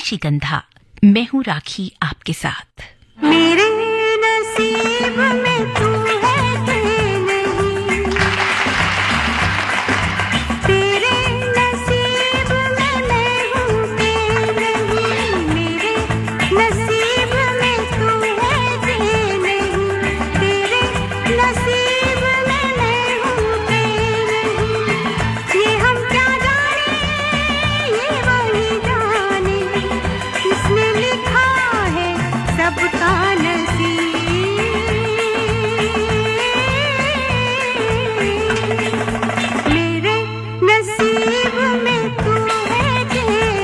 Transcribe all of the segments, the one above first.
निशिगंधा। मैं हूँ राखी आपके साथ। मेरे नसीब में तू है कि नहीं, तेरे नसीब में मैं हूँ कि नहीं, मेरे नसीब में तू है कि नहीं, तेरे नसीब में मैं हूँ कि नहीं, ये हम क्या जाने ये वही जाने, किसने लिखा है सबका नसीब। मेरे नसीब में तू है कि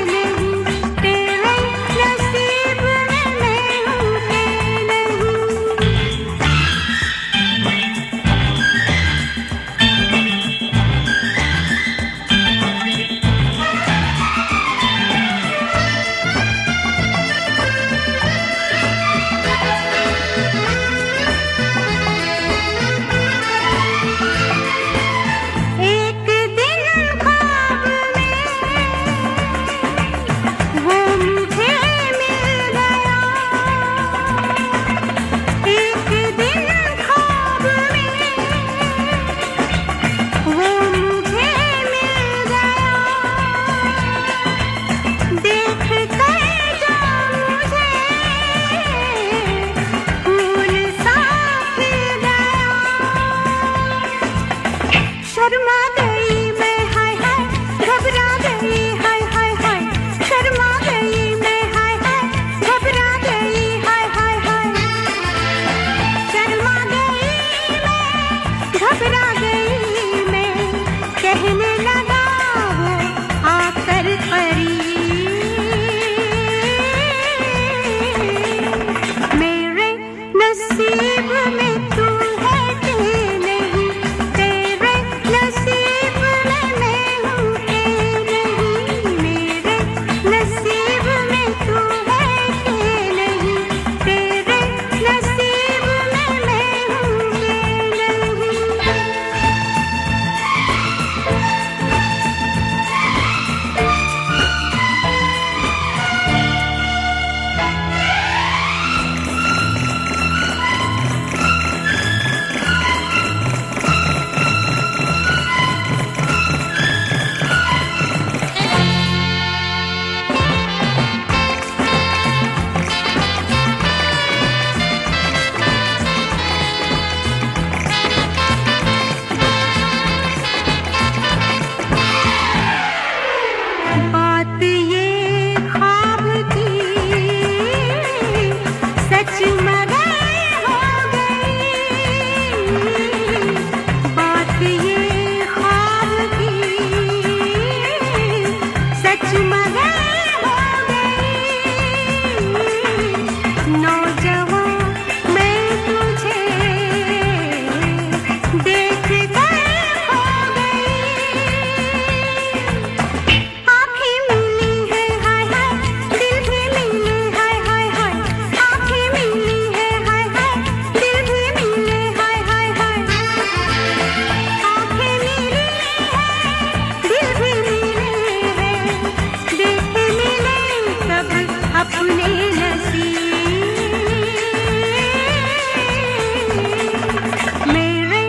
नहीं, तेरे नसीब में मैं हूँ कि नहीं। एक दिन ख्वाब में वो मुझे मिल गया, एक दिन ख्वाब में वो मुझे मिल गया, देख कर जो मुझे फूल सा खिल गया, शर्मा गई मैं हाय हाय, घबरा गई हाय हाय हाय, शर्मा गई मैं हाय हाय, घबरा गई हाय हाय हाय, शर्मा गई मैं, घबरा गई मैं, कहने लगा वो आकर करीब। मेरे नसीब में तू है कि नहीं, तेरे नसीब में मैं हूँ कि नहीं, मेरे नसीब में तू है कि नहीं, तेरे नसीब में मैं हूँ कि नहीं। बात ये ख्वाब की सच मगर हो गई, बात ये ख्वाब की सच मगर हो गई, नौजवान मैं तुझे देख कर खो गई, आँखें मिली है हाय हाय, दिल भी मिले हाय हाय हाय, आँखें मिली है हाय हाय, दिल भी मिले हाय हाय हाय, आँखें मिली है, दिल भी मिले हैं, देख मिले सब अपने नसीब। मेरे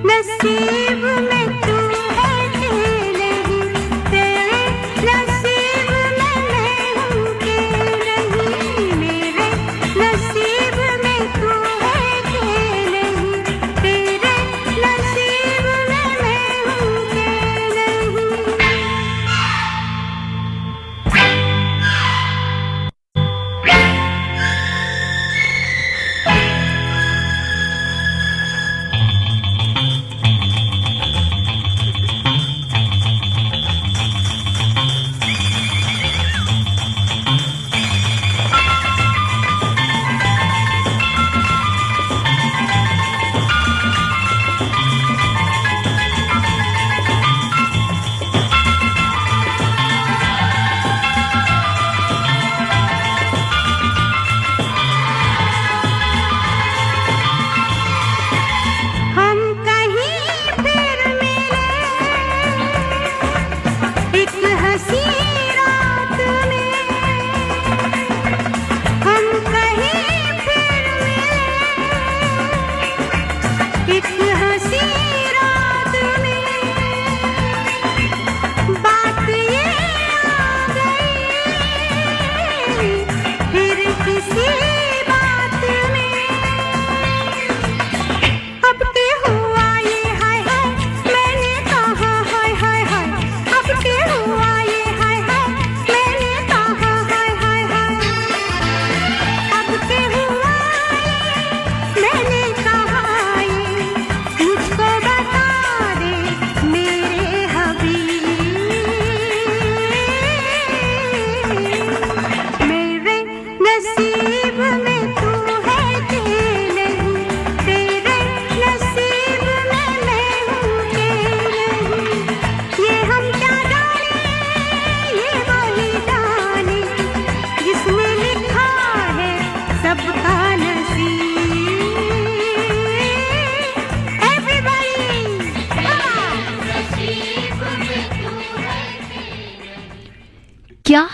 नसीब में तू है कि नहीं, तेरे नसीब में मैं हूँ कि नहीं, मेरे नसीब में तू है कि नहीं, तेरे नसीब में मैं हूँ कि नहीं।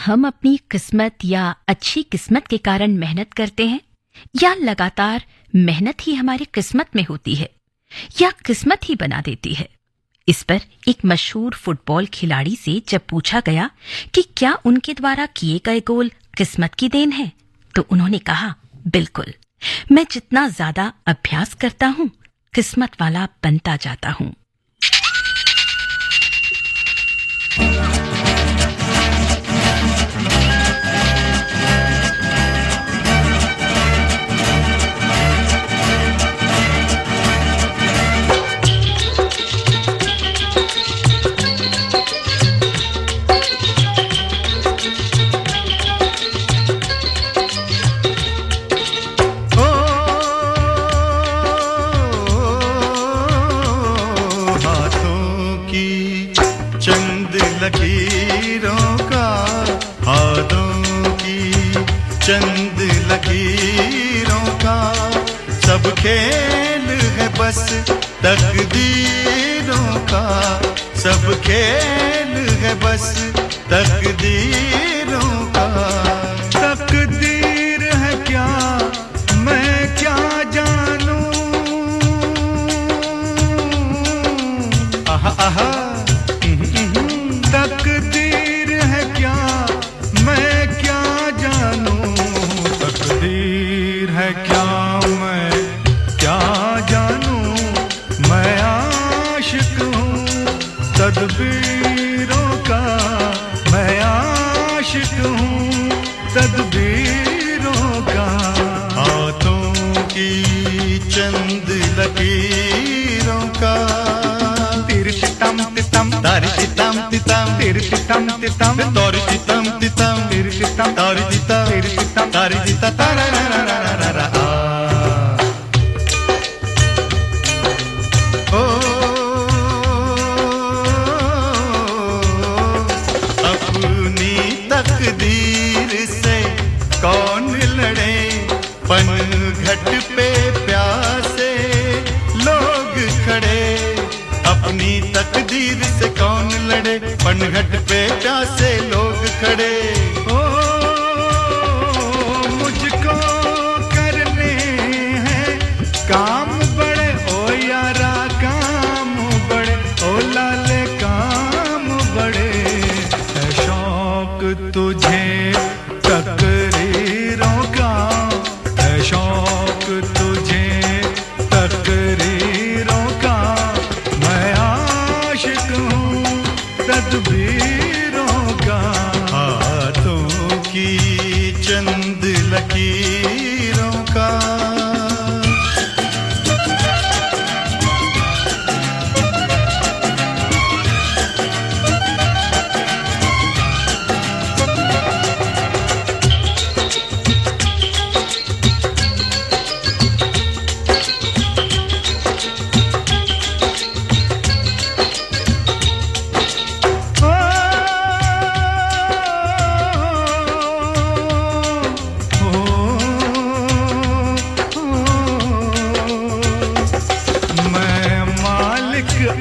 हम अपनी किस्मत या अच्छी किस्मत के कारण मेहनत करते हैं, या लगातार मेहनत ही हमारी किस्मत में होती है, या किस्मत ही बना देती है? इस पर एक मशहूर फुटबॉल खिलाड़ी से जब पूछा गया कि क्या उनके द्वारा किए गए गोल किस्मत की देन है, तो उन्होंने कहा, बिल्कुल, मैं जितना ज्यादा अभ्यास करता हूं, किस्मत वाला बनता जाता हूं। लकीरों का, हाथों की चंद लकीरों का, सब खेल है बस तकदीरों का, सब खेल है बस तकदीरों का। तकदीर है क्या मैं क्या जानूं, आहा आहा, तकदीर है क्या मैं क्या जानूं, तकदीर है क्या मैं क्या जानूं, मैं आशिक हूँ तदबीरों का, मैं आशिक हूँ तदबीरों का। हाथों की चंद लकीरों का, तिरछितम तितम तारी तितम तितम, तिरछितम तितम तारी तितम तितम, तिरछितम तारी तितम, तिरछितम तारी तितम, तारा रा रा रा रा रा रा। ओ अपनी तकदीर से कौन लड़े, पनघट पे प्यासे लोग खड़े, अपनी तकदीर से कौन लड़े, पनघट पे प्यासे लोग खड़े। ओ मुझको करने हैं काम बड़े, ओ यारा काम बड़े, ओ लाले काम बड़े, है शौक तुझे तकरीरों का, है शौक तुझे तकरीरों का, मैं आशिक हूँ तदबीरों का। हाथों की चंद लकीरों का,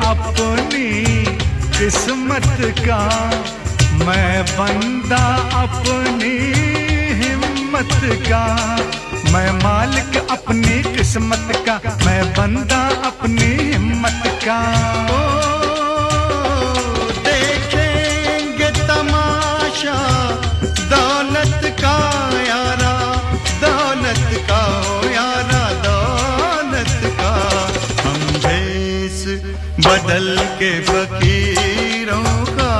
अपनी किस्मत का, मैं बंदा अपनी हिम्मत का, मैं मालिक अपनी किस्मत का, मैं बंदा अपनी हिम्मत का। ओ देखेंगे तमाशा दौलत का यारा, दौलत का यारा, दौलत का। हम भेस बदल के फकीरों का,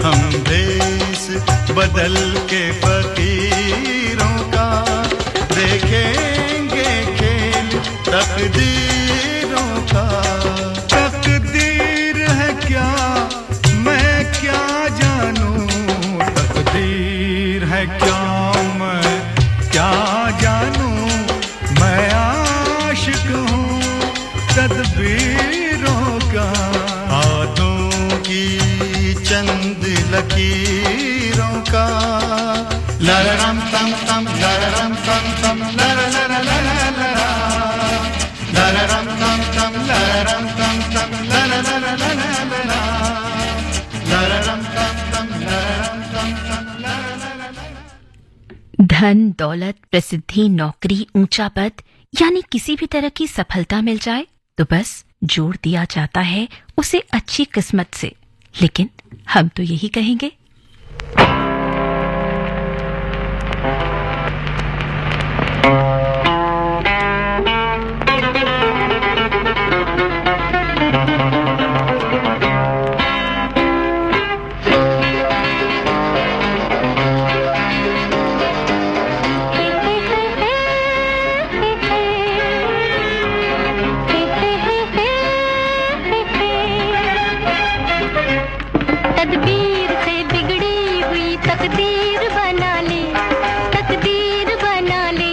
हम भेस बदल के फकीरों का, देखेंगे खेल तकदीरों का। तकदीर है क्या मैं क्या जानूं, तकदीर है क्या मैं क्या जानूं, मैं आशिक हूँ तदबीरों का। हाथों की चंद लकीरों का, लररम तम तम लररम तम तम लर लर लर लर, लररम तम तम लररम तम तम लर लर लर लर, लररम तम तम लररम तम तम लर। धन, दौलत, प्रसिद्धि, नौकरी, ऊंचा पद यानी किसी भी तरह की सफलता मिल जाए तो बस जोड़ दिया जाता है उसे अच्छी किस्मत से। लेकिन हम तो यही कहेंगे तदबीर से बिगड़ी हुई तकदीर बना ले, तकदीर बना ले।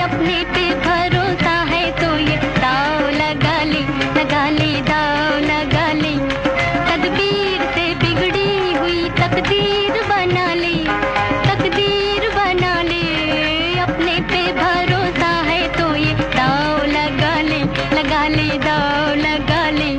अपने पे भरोसा है तो ये दाव लगा ले, लगा ले, दाव लगा ले। तदबीर से बिगड़ी हुई तकदीर बना ले, तकदीर बना ले। अपने पे भरोसा है तो ये दाव लगा ले, लगा ले, दाव लगा ले।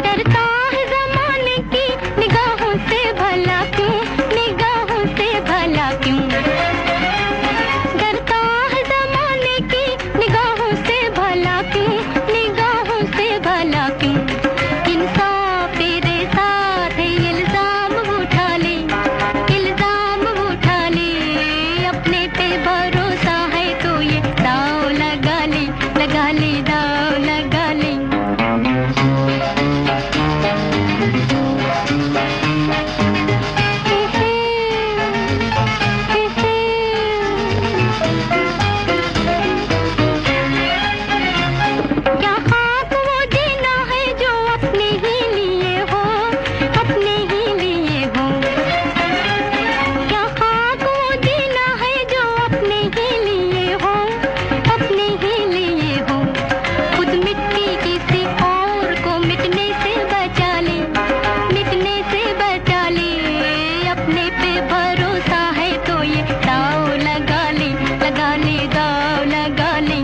डरता है ज़माने की निगाहों से भला क्यों, निगाहों से भला क्यों। डरता है ज़माने की निगाहों से भला क्यों, निगाहों से भला क्यों। इंसाफ तेरे साथ है, इल्जाम उठा ले, इल्जाम उठा ले। अपने पे भरोसा है तो ये दाव लगा ले, लगा ले, दाव लगा ले। क्या खाक वो जीना है जो अपने ही लिए हो, अपने ही लिए हो। क्या खाक वो जीना है जो अपने ही लिए हो, अपने ही लिए हो। खुद मिट्टी किसी और को मिटने से बचा ले, मिटने से बचा ले। अपने पे भरोसा है तो ये दाव लगा ले, लगा ले, दाव लगा ले।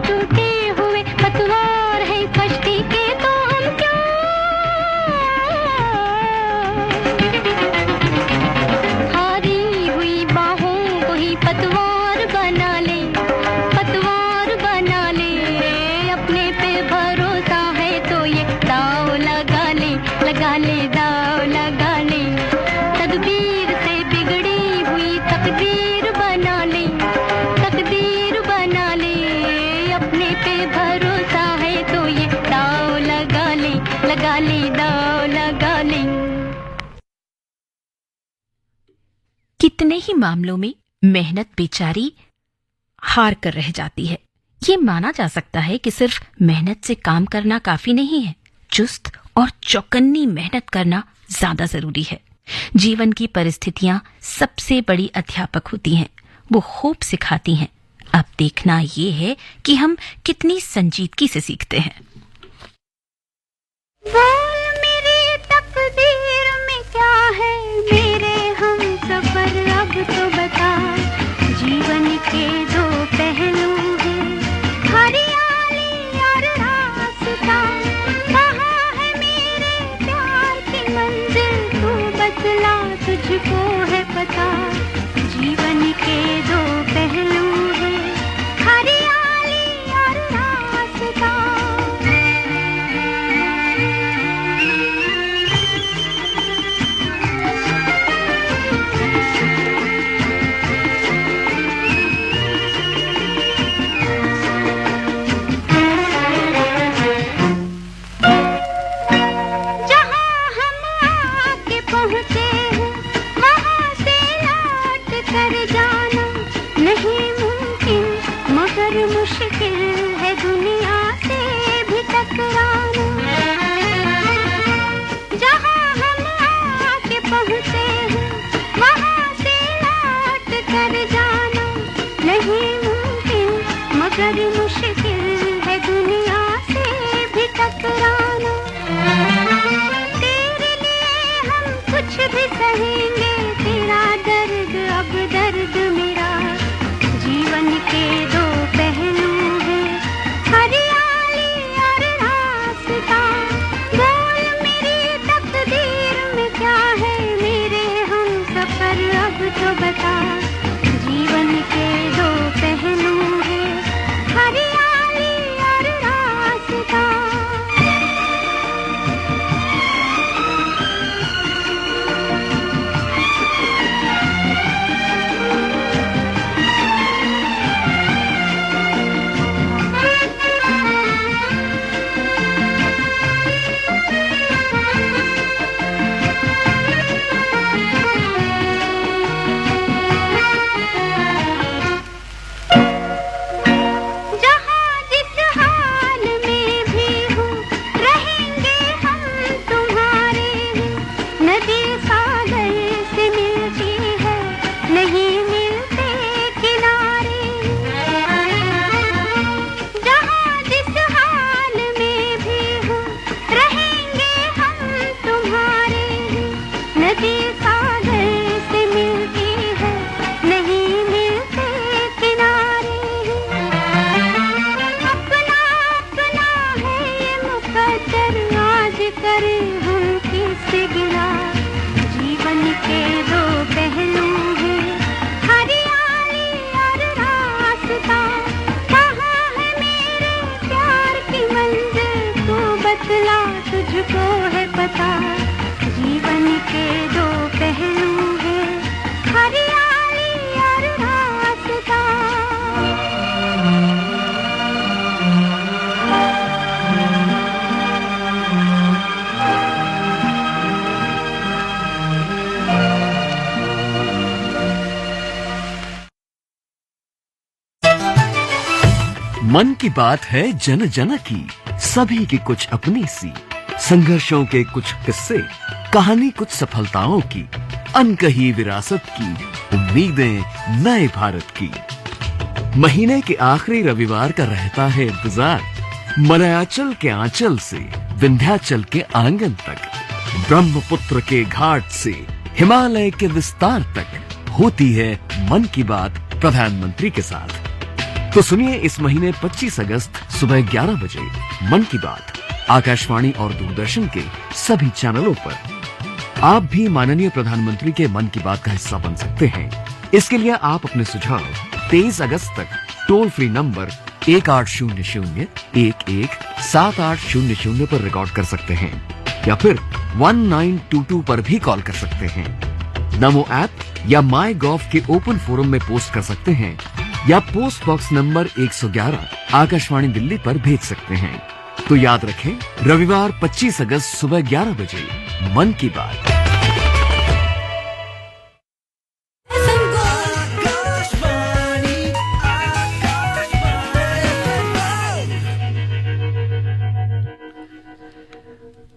टूटे हुए पतवार है कश्ती के तो हम क्या। हारी हुई बाहों को ही पतवार बना ले, पतवार बना ले। अपने पे भरोसा है तो ये दाव लगा ले, लगा ले, दाव लगा ले। तदबीर से बिगड़ी हुई तकदीर बना ले, तकदीर बना ले। अपने पे भरोसा है तो ये दाव लगा ले, लगा ले, दाव लगा ले। कितने ही मामलों में मेहनत बेचारी हार कर रह जाती है। ये माना जा सकता है कि सिर्फ मेहनत से काम करना काफी नहीं है, चुस्त और चौकन्नी मेहनत करना ज्यादा जरूरी है। जीवन की परिस्थितियां सबसे बड़ी अध्यापक होती हैं, वो खूब सिखाती हैं। अब देखना ये है कि हम कितनी संजीदगी से सीखते हैं। बोल मेरी तकदीर में क्या है, मेरे हम सफर अब तो बता। जीवन के दो पहलू हैं, हरियाली और रास्ता। कहाँ है मेरे प्यार की मंजिल, तू बतला, तुझको है पता। जीवन के दो पहलू हैं, हरियाली और रास्ता। सहेंगे तेरा दर्द, अब दर्द मेरा। जीवन के दो पहलू हैं, हरियाली और रास्ता। बोल मेरी तकदीर में क्या है, मेरे हम सफर अब तो बता। जीवन के दो पहलू हैं, हरियाली और रास्ता। जीवन के दो पहलू हैं, हरियाली और रास्ता। मन की बात है जन जन की, सभी की कुछ अपनी सी। संघर्षों के कुछ किस्से, कहानी कुछ सफलताओं की, अनकही विरासत की, उम्मीदें नए भारत की। महीने के आखिरी रविवार का रहता है इंतजार। मलयाचल के आंचल से विंध्याचल के आंगन तक, ब्रह्मपुत्र के घाट से हिमालय के विस्तार तक होती है मन की बात प्रधानमंत्री के साथ। तो सुनिए इस महीने 25 अगस्त सुबह 11 बजे मन की बात आकाशवाणी और दूरदर्शन के सभी चैनलों पर। आप भी माननीय प्रधानमंत्री के मन की बात का हिस्सा बन सकते हैं। इसके लिए आप अपने सुझाव 23 अगस्त तक टोल फ्री नंबर 1800-117800 पर रिकॉर्ड कर सकते हैं या फिर 1922 पर भी कॉल कर सकते हैं। नमो ऐप या माई गॉव के ओपन फोरम में पोस्ट कर सकते हैं या post box number 111 Akashvani Delhi पर भेज सकते हैं। तो याद रखें, रविवार 25 अगस्त सुबह 11 बजे मन की बात।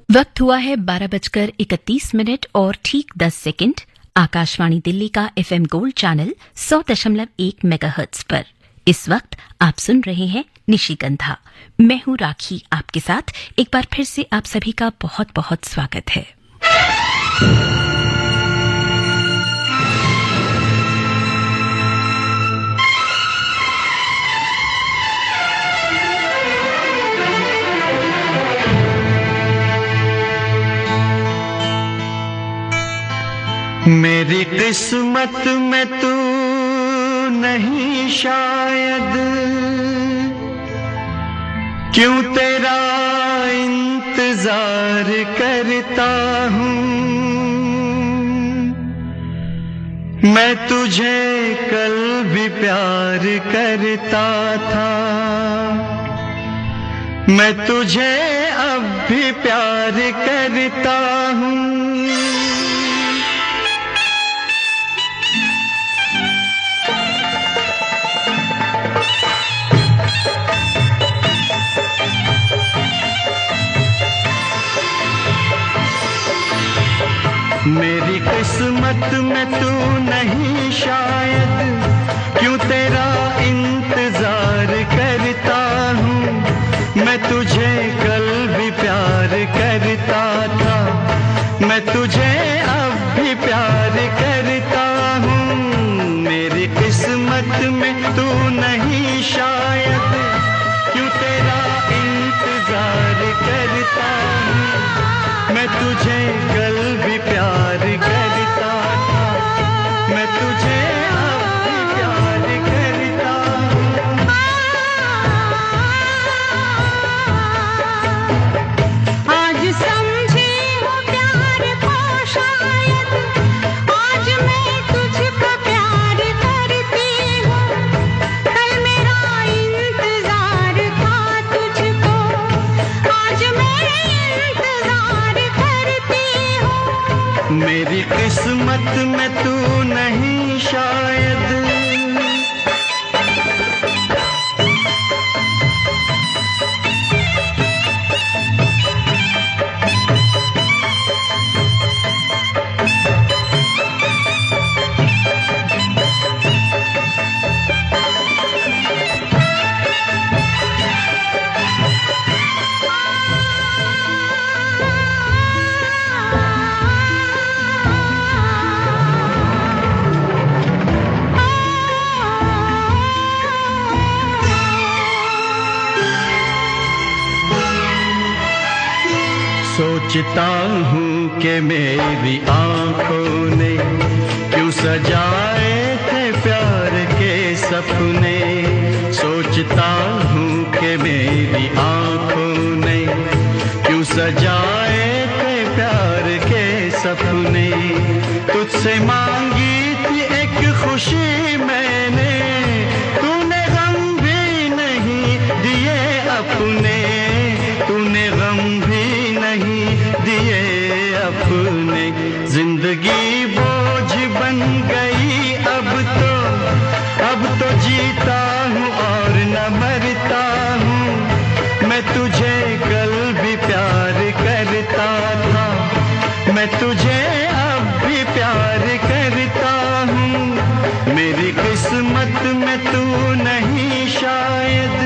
वक्त हुआ है 12:31 और ठीक 10 सेकंड। आकाशवाणी दिल्ली का FM गोल्ड चैनल 100.1 मेगाहर्ट्ज पर इस वक्त आप सुन रहे हैं निशिगंधा। मैं हूं राखी, आपके साथ एक बार फिर से आप सभी का बहुत बहुत स्वागत है। मेरी किस्मत में तू नहीं शायद, क्यों तेरा इंतजार करता हूँ। मैं तुझे कल भी प्यार करता था, मैं तुझे अब भी प्यार करता हूँ। मेरी किस्मत में तू नहीं शायद, क्यों तेरा इंतजार करता हूँ। मैं तुझे कल भी प्यार करता था, मैं तुझे अब भी प्यार तुझे कल भी प्यार करता था, मैं तुझे अब भी प्यार करता हूँ। आज समझी हो प्यार को शायद, आज मैं तुझको प्यार करती हूँ। कल मेरा इंतजार था तुझको, आज मैं इंतजार करती हूँ। मेरी किस्मत में तू नहीं शायद, सोचता हूँ कि मेरी आंखों ने क्यों सजाए थे प्यार के सपने। सोचता हूँ कि मेरी आंखों ने क्यों सजाए थे प्यार के सपने। तुझसे मांगी थी एक खुशी मैंने, तूने गम भी नहीं दिए अपने, तूने गम भी नहीं दिए अपने। जिंदगी बोझ बन गई अब तो जीता हूँ और न मरता हूँ। मैं तुझे कल भी प्यार करता था, मैं तुझे अब भी प्यार करता हूँ। मेरी किस्मत में तू नहीं शायद।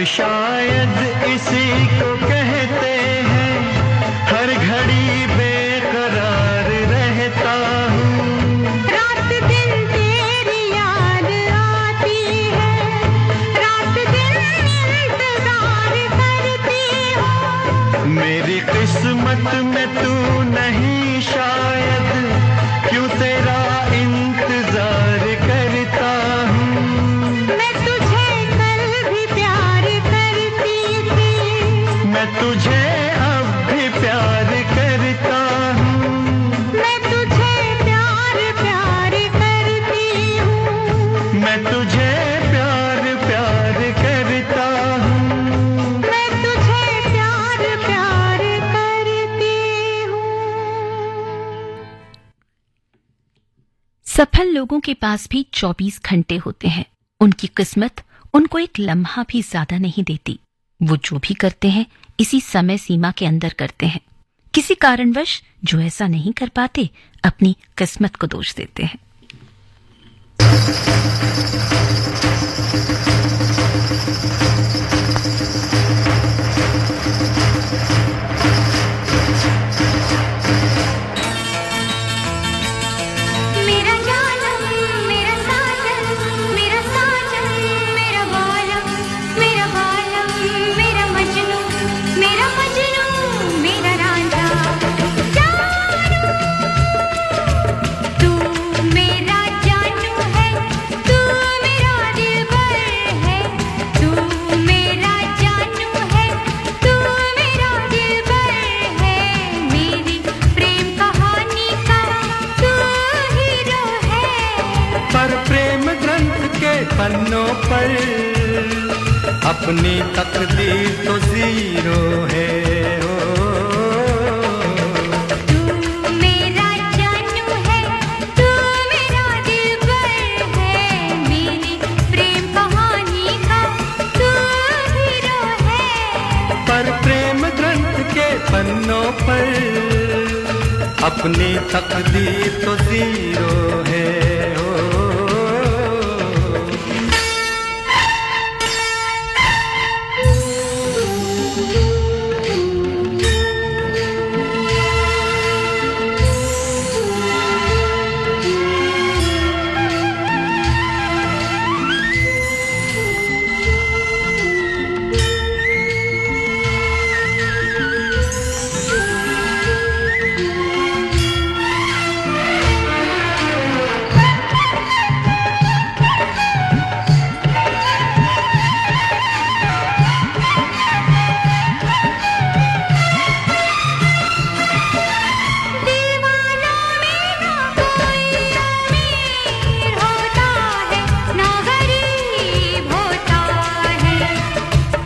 शायद इसी को कहते हैं, हर घड़ी बेकरार रहता हूँ। सफल लोगों के पास भी 24 घंटे होते हैं। उनकी किस्मत उनको एक लम्हा भी ज्यादा नहीं देती। वो जो भी करते हैं इसी समय सीमा के अंदर करते हैं। किसी कारणवश जो ऐसा नहीं कर पाते अपनी किस्मत को दोष देते हैं। पन्नों पर अपनी तकदीर तो जीरो है। तू मेरा जानू है, तू मेरा दिलबर है, मेरी प्रेम कहानी का तू हीरो है। पर प्रेम ग्रंथ के पन्नों पर अपनी तकदीर तो जीरो है।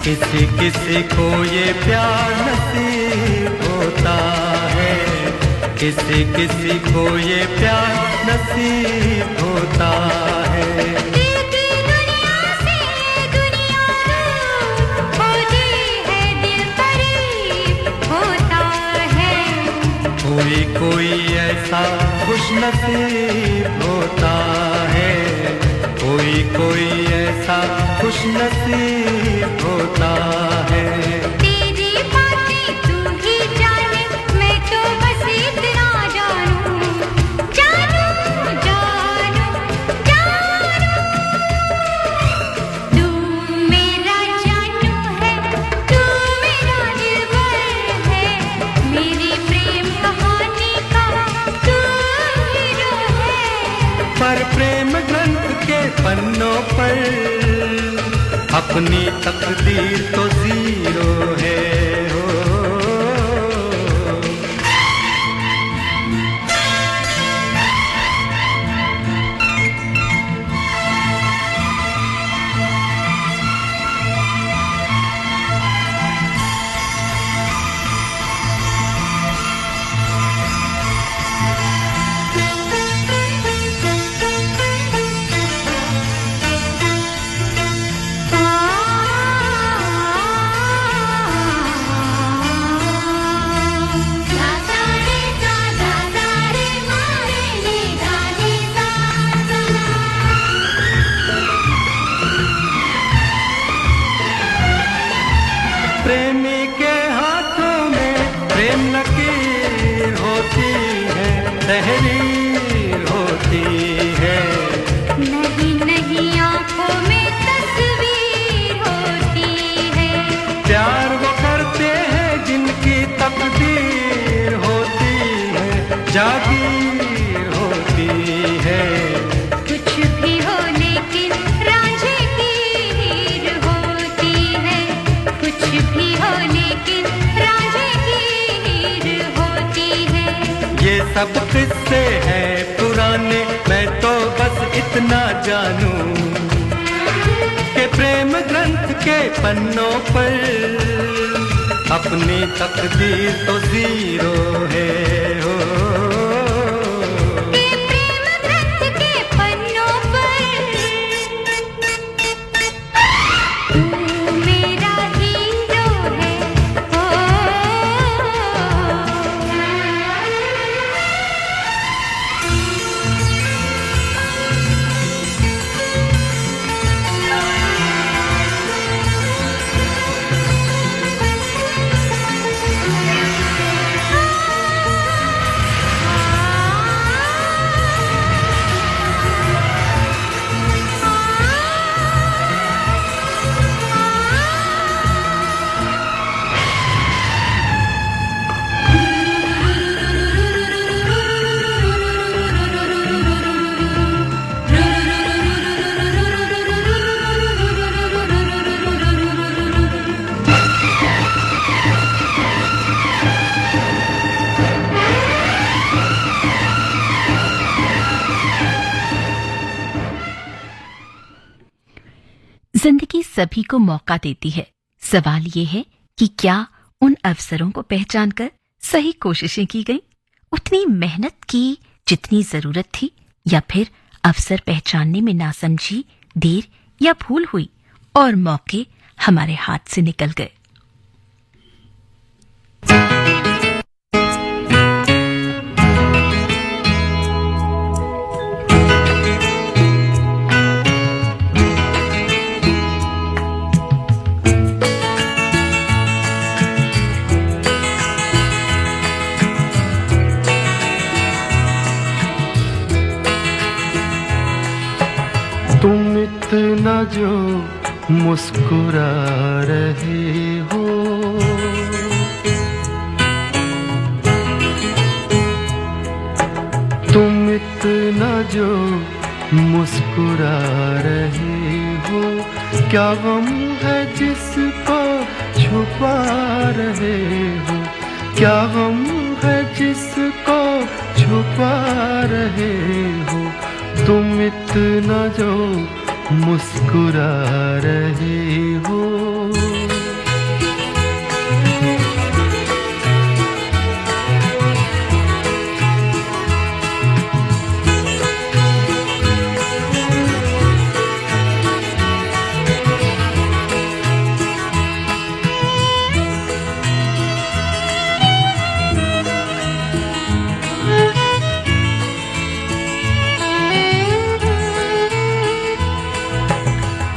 किसी किसी को ये प्यार नसीब होता है, किसी किसी को ये प्यार नसीब होता है। दुनिया से दुनिया होती है, दिल करीब होता है। कोई कोई ऐसा खुश नसीब होता है, कोई कोई ऐसा खुश नसीब होता है। तेरी बातें तू ही जाने, मैं तो बस इतना जानूं, जानूं, जानूं, जानूं। तू मेरा जानू है, तू मेरा दिलबर है, मेरी प्रेम कहानी का तू हीरो है। पर प्रेम ग्रंथ के पन्नों पर अपनी तकदीर तो जीरो है। प्रेमी के हाथों में प्रेम लकीर होती है, तहरीर होती है। नहीं नहीं आंखों में तस्वीर होती है। प्यार वो करते हैं जिनकी तकदीर होती है, जागीर होती है। कुछ भी हो लेकिन रांझे की हीर होती है, कुछ भी हो लेकिन रांझे की हीर होती है। ये सब किस्से हैं पुराने, मैं तो बस इतना जानूं कि प्रेम ग्रंथ के पन्नों पर अपनी तकदीर तो जीरो है। हो प्रेम ग्रंथ के जिंदगी सभी को मौका देती है। सवाल ये है कि क्या उन अवसरों को पहचानकर सही कोशिशें की गई, उतनी मेहनत की जितनी जरूरत थी, या फिर अवसर पहचानने में नासमझी, देर या भूल हुई और मौके हमारे हाथ से निकल गए। तुम इतना जो मुस्कुरा रहे हो, तुम इतना जो मुस्कुरा रहे हो, क्या गम है जिसको छुपा रहे हो, क्या गम है जिसको छुपा रहे हो, तुम इतना जो मुस्कुरा रहे हो।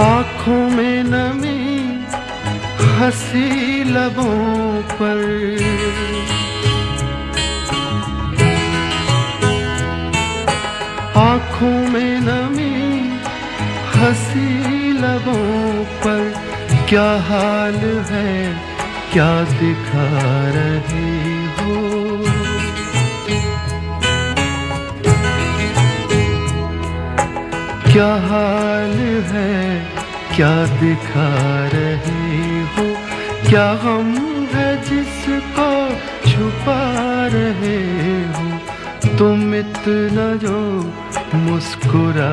आँखों में नमी, हंसी लबों पर, आँखों में नमी, हंसी लबों पर, क्या हाल है क्या दिखा रहे हो, क्या हाल है क्या दिखा रहे हो, क्या गम है जिसको छुपा रहे हो, तुम इतना जो मुस्कुरा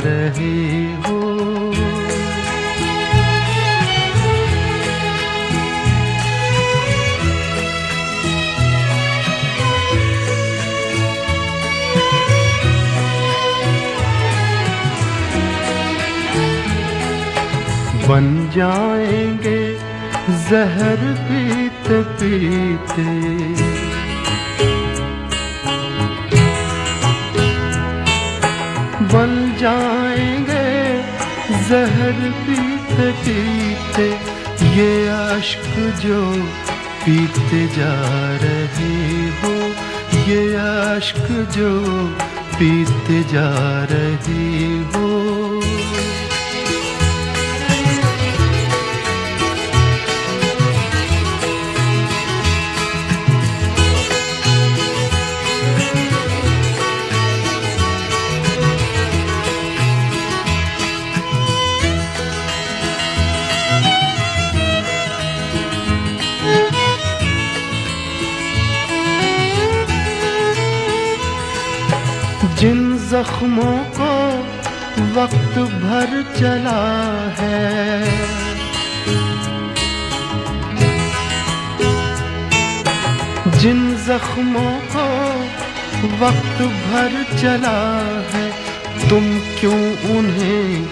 रहे हो। बन जाएंगे जहर पीते पीते, बन जाएंगे जहर पीते पीते, ये अश्क जो पीते जा रहे हो, ये अश्क जो पीते जा रहे हो। जिन जख्मों को वक्त भर चला है, जिन जख्मों को वक्त भर चला है, तुम क्यों उन्हें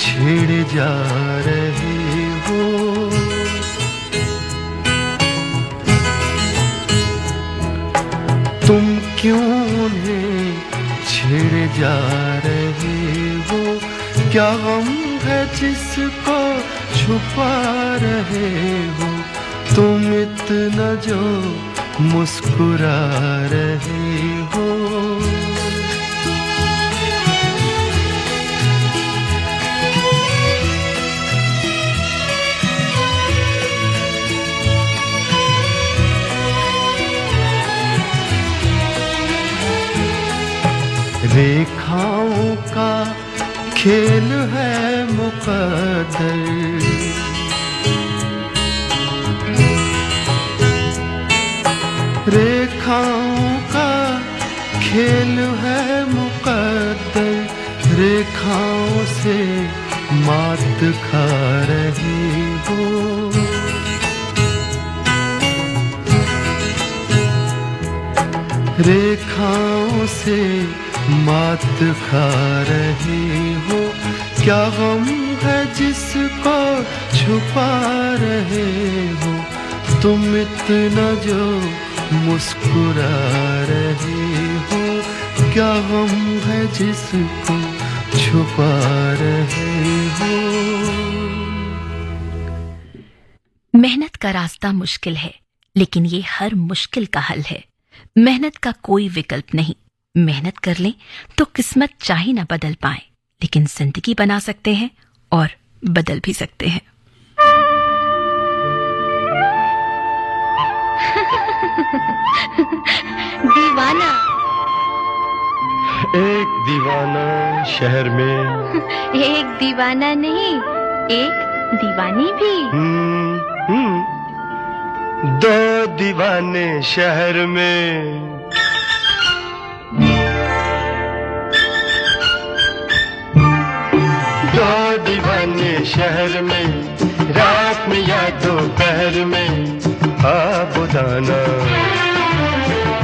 छेड़े जा रहे हो, तुम क्यों उन्हें छेड़े जा रहे हो, क्या गम है जिसको छुपा रहे हो, तुम इतना जो मुस्कुरा रहे हो। रेखाओं का खेल है मुकद्दर, रेखाओं का खेल है मुकद्दर, रेखाओं से मात खा रहे हो। रेखाओं से मात खा रहे हो, क्या गम है जिसको छुपा रहे हो, तुम इतना जो मुस्कुरा रहे हो, क्या गम है जिसको छुपा रहे हो। मेहनत का रास्ता मुश्किल है, लेकिन ये हर मुश्किल का हल है। मेहनत का कोई विकल्प नहीं। मेहनत कर लें तो किस्मत चाहे ना बदल पाए, लेकिन जिंदगी बना सकते हैं और बदल भी सकते हैं। दीवाना। एक दीवाना शहर में, एक दीवाना नहीं, एक दीवानी भी। दो दीवाने शहर में। दो दीवाने शहर में, रात में या दोपहर में, आबुदाना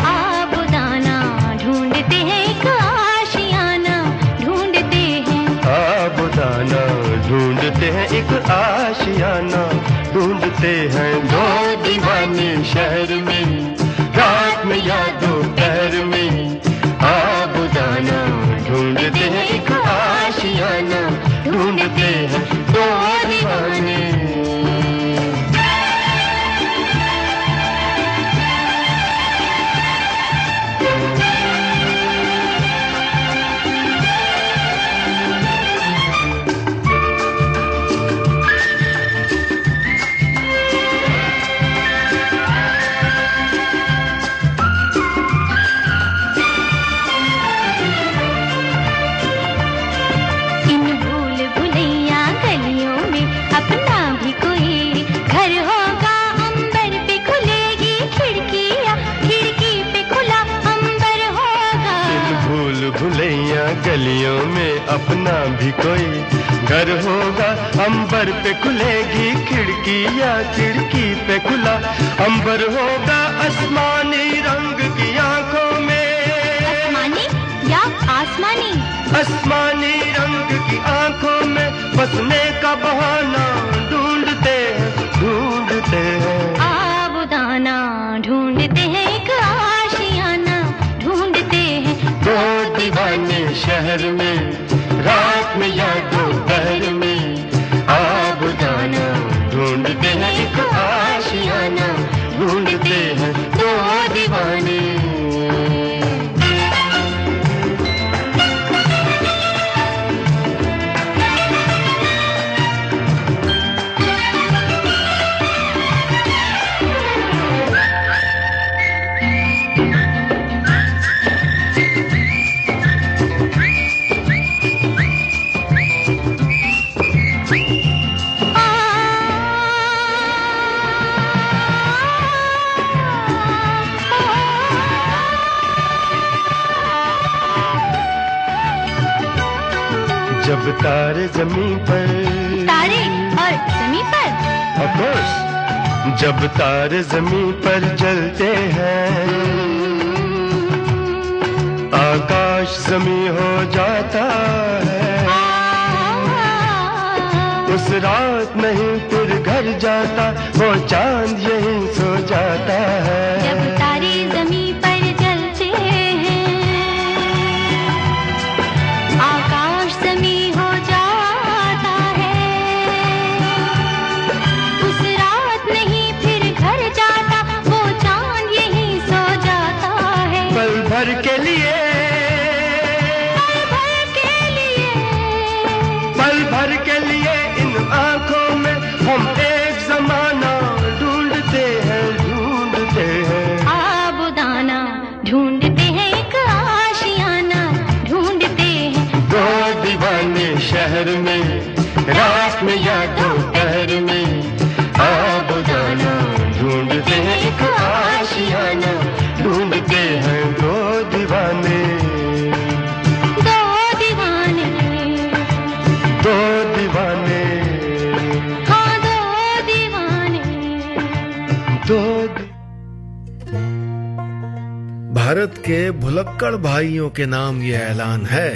आबुदाना ढूंढते हैं एक आशियाना, ढूंढते हैं आबुदाना ढूंढते हैं एक आशियाना, ढूंढते हैं दो दीवाने शहर में, रात में या दोपहर में, आबुदाना ढूंढते हैं एक आशियाना, ढूंढते हैं दो दीवाने। गलियों में अपना भी कोई घर होगा, अंबर पे खुलेगी खिड़कियाँ, खिड़की पे खुला अंबर होगा, आसमानी रंग की आंखों में। आसमानी या आसमानी? आसमानी रंग की आंखों में बसने का बहाना ढूंढते हैं, ढूंढते हैं आबुदाना, ढूंढते हैं एक आशियाना, ढूंढते हैं दो दीवाने शहर में, रात में या दोपहर में, आबुदाना ढूंढते हैं एक आशियाना, ढूंढते हैं दो दीवाने। जब तारे जमीन पर, तारे और जमीन पर, ऑफ कोर्स, जब तारे जमीन पर जलते हैं, आकाश जमीन हो जाता है, उस रात नहीं फिर घर जाता, वो चांद यहीं सो जाता है। जब तारे जमीन पर जलते हैं, आकाश जमीन हो जाता है, उस रात नहीं फिर घर जाता, वो चांद यहीं सो जाता है। पल भर के लिए, पल भर के लिए, पल भर के लिए इन आंखों में हम एक जमाना ढूंढते हैं, ढूंढते हैं भारत के भुलक्कड़ भाइयों के नाम ये ऐलान है।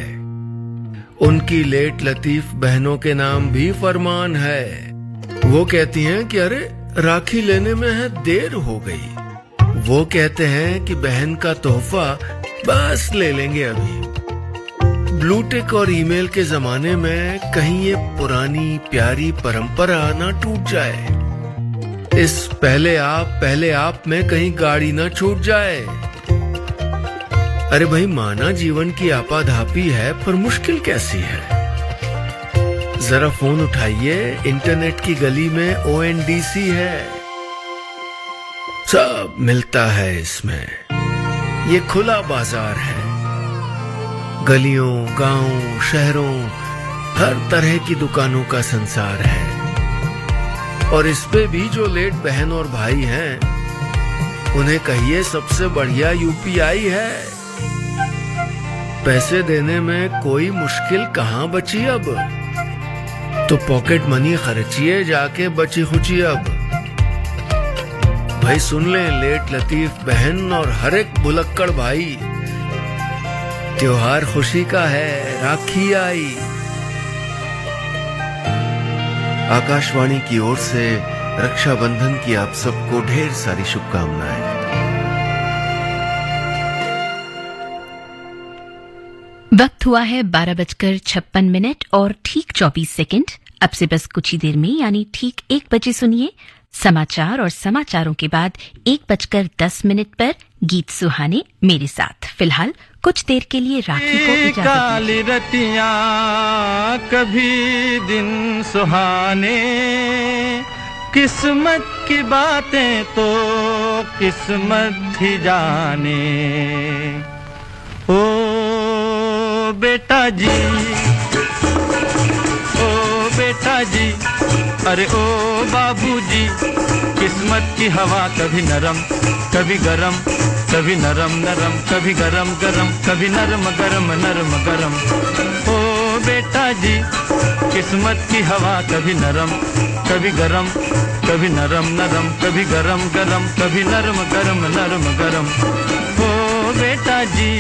उनकी लेट लतीफ बहनों के नाम भी फरमान है। वो कहती हैं कि अरे राखी लेने में है देर हो गई। वो कहते हैं कि बहन का तोहफा बस ले लेंगे अभी। ब्लूटिक और ईमेल के जमाने में कहीं ये पुरानी प्यारी परंपरा ना टूट जाए। इस पहले आप में कहीं गाड़ी ना छूट जाए। अरे भाई, माना जीवन की आपाधापी है, पर मुश्किल कैसी है। जरा फोन उठाइए, इंटरनेट की गली में ONDC है, सब मिलता है इसमें। ये खुला बाजार है। गलियों, गांवों, शहरों, हर तरह की दुकानों का संसार है। और इस पे भी जो लेट बहन और भाई हैं, उन्हें कहिए सबसे बढ़िया UPI है। पैसे देने में कोई मुश्किल कहां बची अब। तो पॉकेट मनी खर्चिए जाके बची खुची अब। भाई सुन लें लेट लतीफ बहन और हर एक भुलक्कड़ भाई, त्योहार खुशी का है, राखी आई। आकाशवाणी की ओर से रक्षाबंधन की आप सबको ढेर सारी शुभकामनाएं। वक्त हुआ है 12:56 और ठीक 24 सेकंड। अब से बस कुछ ही देर में यानी ठीक 1 बजे सुनिए समाचार और समाचारों के बाद 1:10 पर गीत सुहाने मेरे साथ। फिलहाल कुछ देर के लिए राखी को इजाजत काली रतियां कभी दिन सुहाने, किस्मत की बातें तो किस्मत ही जाने। ओ बेटा जी, ओ बेटा जी, अरे ओ बाबूजी, किस्मत की हवा कभी नरम कभी गरम, कभी नरम नरम कभी गरम गरम, कभी नरम गरम नरम गरम। ओ बेटा जी, किस्मत की हवा कभी नरम कभी गरम, कभी नरम नरम कभी गरम गरम, कभी नरम गरम नरम गरम। ओ बेटा जी,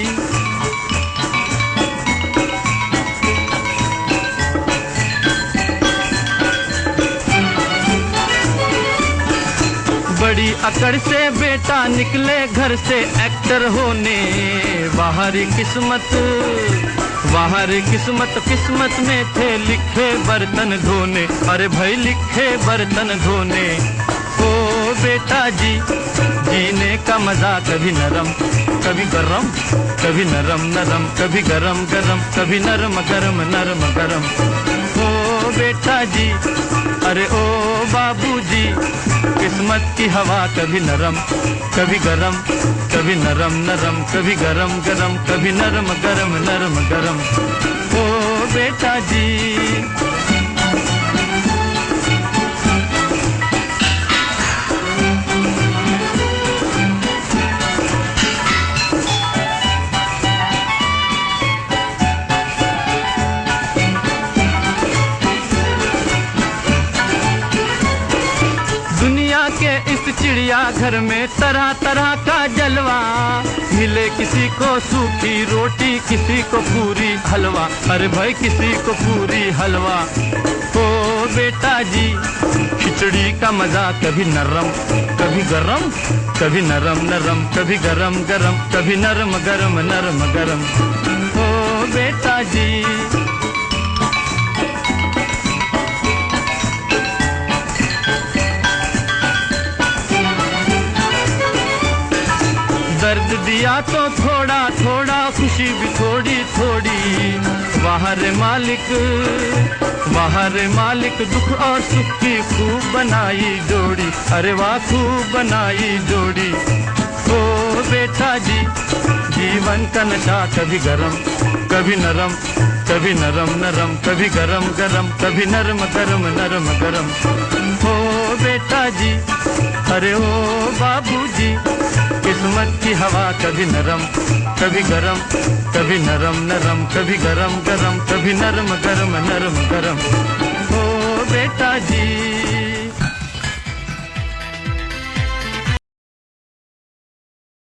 बड़ी अकड़ से बेटा निकले घर से एक्टर होने। बाहरी किस्मत किस्मत में थे लिखे बर्तन धोने। अरे भाई लिखे बर्तन धोने। ओ बेटा जी, जीने का मजा कभी नरम कभी गरम, कभी नरम नरम कभी गरम गरम, कभी नरम गरम नरम गरम। ओ बेटा जी, अरे ओ बाबूजी, किस्मत की हवा कभी नरम कभी गरम, कभी नरम नरम कभी गरम गरम, कभी नरम गरम नरम गरम। ओ बेटा जी, चिड़िया घर में तरह तरह का जलवा। मिले किसी को सूखी रोटी, किसी को पूरी हलवा। अरे भाई किसी को पूरी हलवा। ओ बेटा जी, खिचड़ी का मजा कभी नरम कभी गरम, कभी नरम नरम कभी गरम गरम, कभी नरम गरम नरम गरम। ओ बेटा जी, दर्द दिया तो थोड़ा थोड़ा, खुशी भी थोड़ी थोड़ी। वहाँ रे मालिक दुख और सुख की खूब बनाई जोड़ी। अरे वाह खूब बनाई जोड़ी। ओ बेटा जी, जीवन का नशा कभी गरम कभी नरम, कभी नरम नरम कभी गरम गरम, कभी नरम गरम नरम गरम। ओ बेटा जी, अरे ओ बाबूजी, किस्मत की हवा कभी नरम कभी गरम, कभी नरम नरम कभी गरम गरम, कभी नरम गरम नरम गरम। ओ बेटा जी,